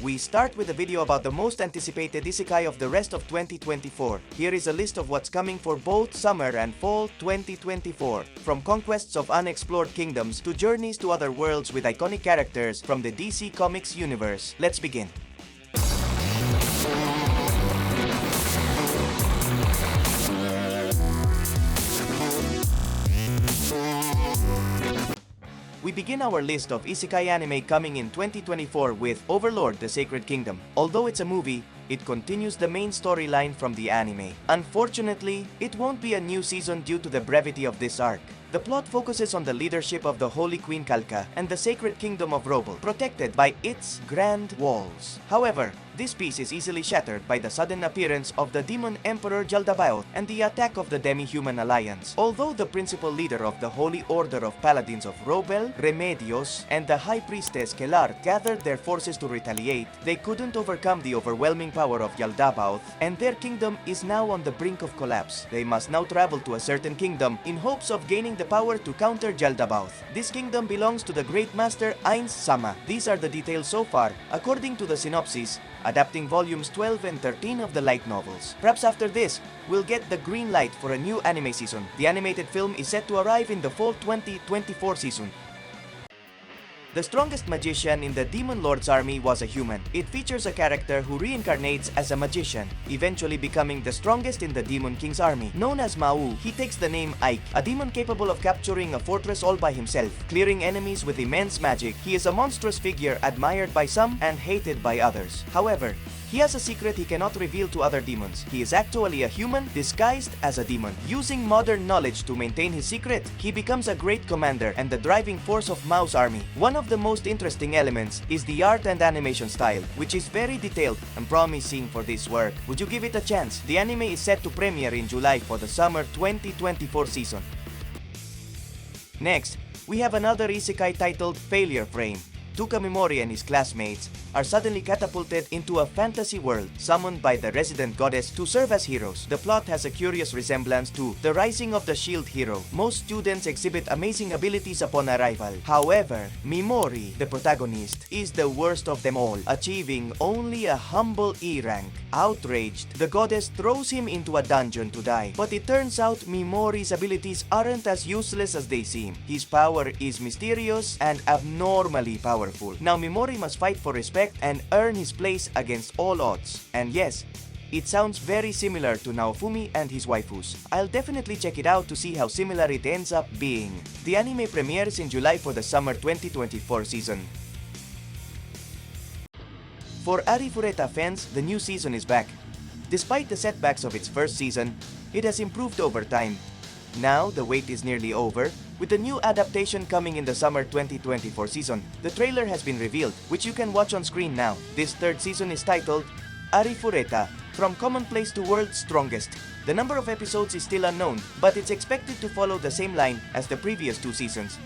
We start with a video about the most anticipated isekai of the rest of 2024. Here is a list of what's coming for both summer and fall 2024. From conquests of unexplored kingdoms to journeys to other worlds with iconic characters from the DC Comics universe. Let's begin. We begin our list of isekai anime coming in 2024 with Overlord: The Sacred Kingdom. Although it's a movie, it continues the main storyline from the anime. Unfortunately, it won't be a new season due to the brevity of this arc. The plot focuses on the leadership of the Holy Queen Kalka and the Sacred Kingdom of Robel, protected by its grand walls. However, this peace is easily shattered by the sudden appearance of the Demon Emperor Jaldabaoth and the attack of the Demi-Human Alliance. Although the principal leader of the Holy Order of Paladins of Robel, Remedios, and the High Priestess Kelar gathered their forces to retaliate, they couldn't overcome the overwhelming power of Jaldabaoth, and their kingdom is now on the brink of collapse. They must now travel to a certain kingdom in hopes of gaining the power to counter Jaldabaoth. This kingdom belongs to the Great Master Ainz Sama. These are the details so far, according to the synopsis, adapting volumes 12 and 13 of the light novels. Perhaps after this, we'll get the green light for a new anime season. The animated film is set to arrive in the fall 2024 season. The strongest magician in the Demon Lord's army was a human. It features a character who reincarnates as a magician, eventually becoming the strongest in the Demon King's army. Known as Mau, he takes the name Ike, a demon capable of capturing a fortress all by himself, clearing enemies with immense magic. He is a monstrous figure admired by some and hated by others. However, he has a secret he cannot reveal to other demons. He is actually a human disguised as a demon. Using modern knowledge to maintain his secret, he becomes a great commander and the driving force of Mau's army. One of the most interesting elements is the art and animation style, which is very detailed and promising for this work. Would you give it a chance? The anime is set to premiere in July for the summer 2024 season. Next, we have another isekai titled Failure Frame. Tuka Mimori and his classmates are suddenly catapulted into a fantasy world summoned by the resident goddess to serve as heroes. The plot has a curious resemblance to The Rising of the Shield Hero. Most students exhibit amazing abilities upon arrival. However, Mimori, the protagonist, is the worst of them all, achieving only a humble E rank. Outraged, the goddess throws him into a dungeon to die. But it turns out Mimori's abilities aren't as useless as they seem. His power is mysterious and abnormally powerful. Now Mimori must fight for respect and earn his place against all odds. And yes, it sounds very similar to Naofumi and his waifus. I'll definitely check it out to see how similar it ends up being. The anime premieres in July for the summer 2024 season. For Arifureta fans, the new season is back. Despite the setbacks of its first season, it has improved over time. Now, the wait is nearly over, with the new adaptation coming in the summer 2024 season. The trailer has been revealed, which you can watch on screen now. This third season is titled Arifureta: From Commonplace to World's Strongest. The number of episodes is still unknown, but it's expected to follow the same line as the previous two seasons.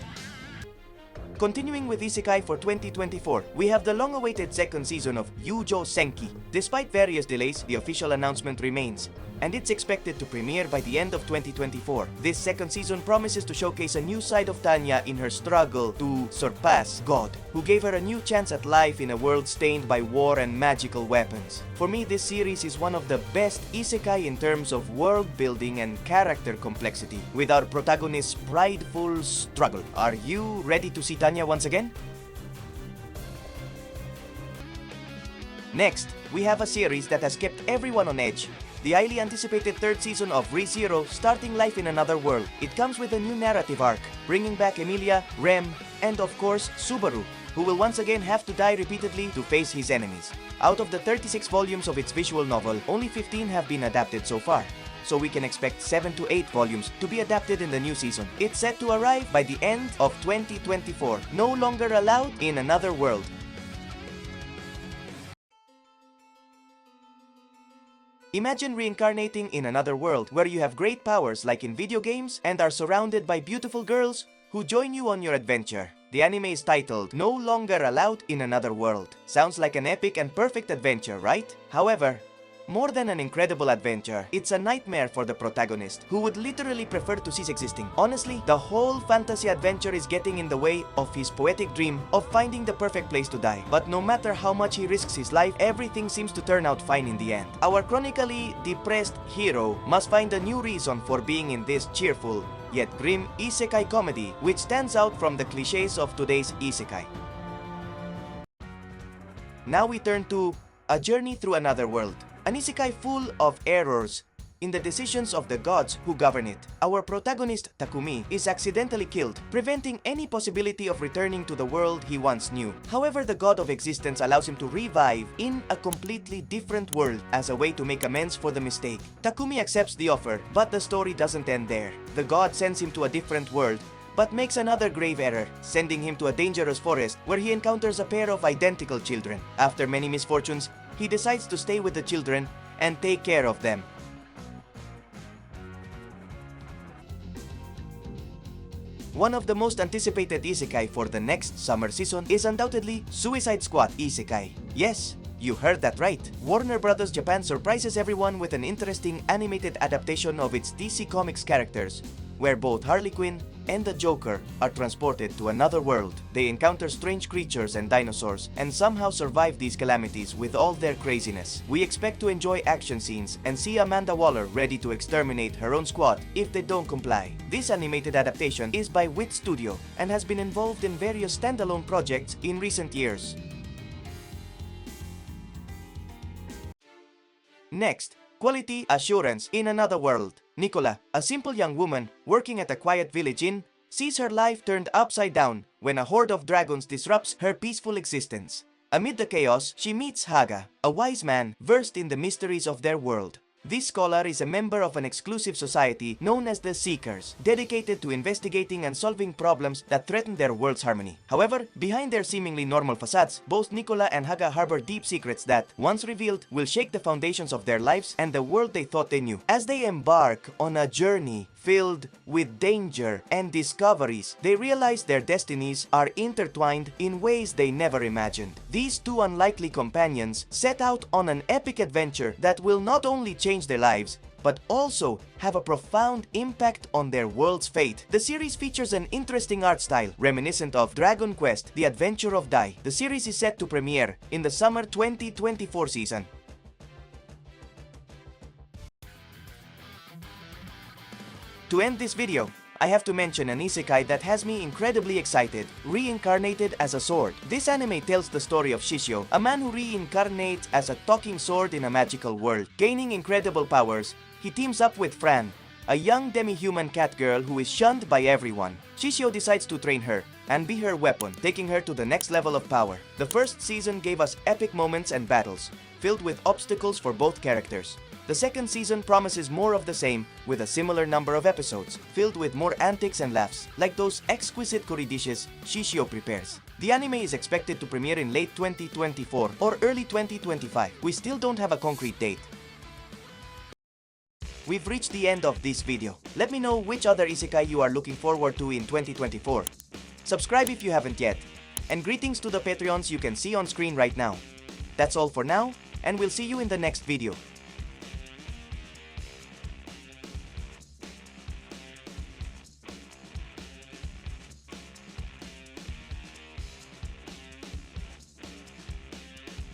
Continuing with Isekai for 2024, we have the long-awaited second season of Youjo Senki. Despite various delays, the official announcement remains, and it's expected to premiere by the end of 2024. This second season promises to showcase a new side of Tanya in her struggle to surpass God, who gave her a new chance at life in a world stained by war and magical weapons. For me, this series is one of the best isekai in terms of world building and character complexity, with our protagonist's prideful struggle. Are you ready to see Tanya once again? Next, we have a series that has kept everyone on edge. The highly anticipated third season of ReZero, starting life in another world. It comes with a new narrative arc, bringing back Emilia, Rem, and of course Subaru, who will once again have to die repeatedly to face his enemies. Out of the 36 volumes of its visual novel, only 15 have been adapted so far, so we can expect 7 to 8 volumes to be adapted in the new season. It's set to arrive by the end of 2024, no longer allowed in another world. Imagine reincarnating in another world where you have great powers like in video games and are surrounded by beautiful girls who join you on your adventure. The anime is titled No Longer Allowed in Another World. Sounds like an epic and perfect adventure, right? However, More than an incredible adventure, it's a nightmare for the protagonist, who would literally prefer to cease existing. Honestly, the whole fantasy adventure is getting in the way of his poetic dream of finding the perfect place to die. But no matter how much he risks his life, everything seems to turn out fine in the end. Our chronically depressed hero must find a new reason for being in this cheerful, yet grim isekai comedy, which stands out from the cliches of today's isekai. Now we turn to A Journey Through Another World, an isekai full of errors in the decisions of the gods who govern it. Our protagonist, Takumi, is accidentally killed, preventing any possibility of returning to the world he once knew. However, the god of existence allows him to revive in a completely different world as a way to make amends for the mistake. Takumi accepts the offer, but the story doesn't end there. The god sends him to a different world, but makes another grave error, sending him to a dangerous forest where he encounters a pair of identical children. After many misfortunes, he decides to stay with the children and take care of them. One of the most anticipated isekai for the next summer season is undoubtedly Suicide Squad Isekai. Yes, you heard that right. Warner Bros. Japan surprises everyone with an interesting animated adaptation of its DC Comics characters, where both Harley Quinn and the Joker are transported to another world. They encounter strange creatures and dinosaurs, and somehow survive these calamities with all their craziness. We expect to enjoy action scenes and see Amanda Waller ready to exterminate her own squad if they don't comply. This animated adaptation is by Wit Studio and has been involved in various standalone projects in recent years. Next, quality assurance in another world. Nicola, a simple young woman working at a quiet village inn, sees her life turned upside down when a horde of dragons disrupts her peaceful existence. Amid the chaos, she meets Haga, a wise man versed in the mysteries of their world. This scholar is a member of an exclusive society known as the Seekers, dedicated to investigating and solving problems that threaten their world's harmony. However, behind their seemingly normal facades, both Nicola and Haga harbor deep secrets that, once revealed, will shake the foundations of their lives and the world they thought they knew. As they embark on a journey filled with danger and discoveries, they realize their destinies are intertwined in ways they never imagined. These two unlikely companions set out on an epic adventure that will not only change their lives, but also have a profound impact on their world's fate. The series features an interesting art style, reminiscent of Dragon Quest: The Adventure of Dai. The series is set to premiere in the summer 2024 season. To end this video, I have to mention an isekai that has me incredibly excited, Reincarnated as a Sword. This anime tells the story of Shishio, a man who reincarnates as a talking sword in a magical world. Gaining incredible powers, he teams up with Fran, a young demi-human cat girl who is shunned by everyone. Shishio decides to train her and be her weapon, taking her to the next level of power. The first season gave us epic moments and battles, filled with obstacles for both characters. The second season promises more of the same, with a similar number of episodes, filled with more antics and laughs, like those exquisite curry dishes Shishio prepares. The anime is expected to premiere in late 2024 or early 2025. We still don't have a concrete date. We've reached the end of this video. Let me know which other isekai you are looking forward to in 2024. Subscribe if you haven't yet. And greetings to the Patreons you can see on screen right now. That's all for now, and we'll see you in the next video.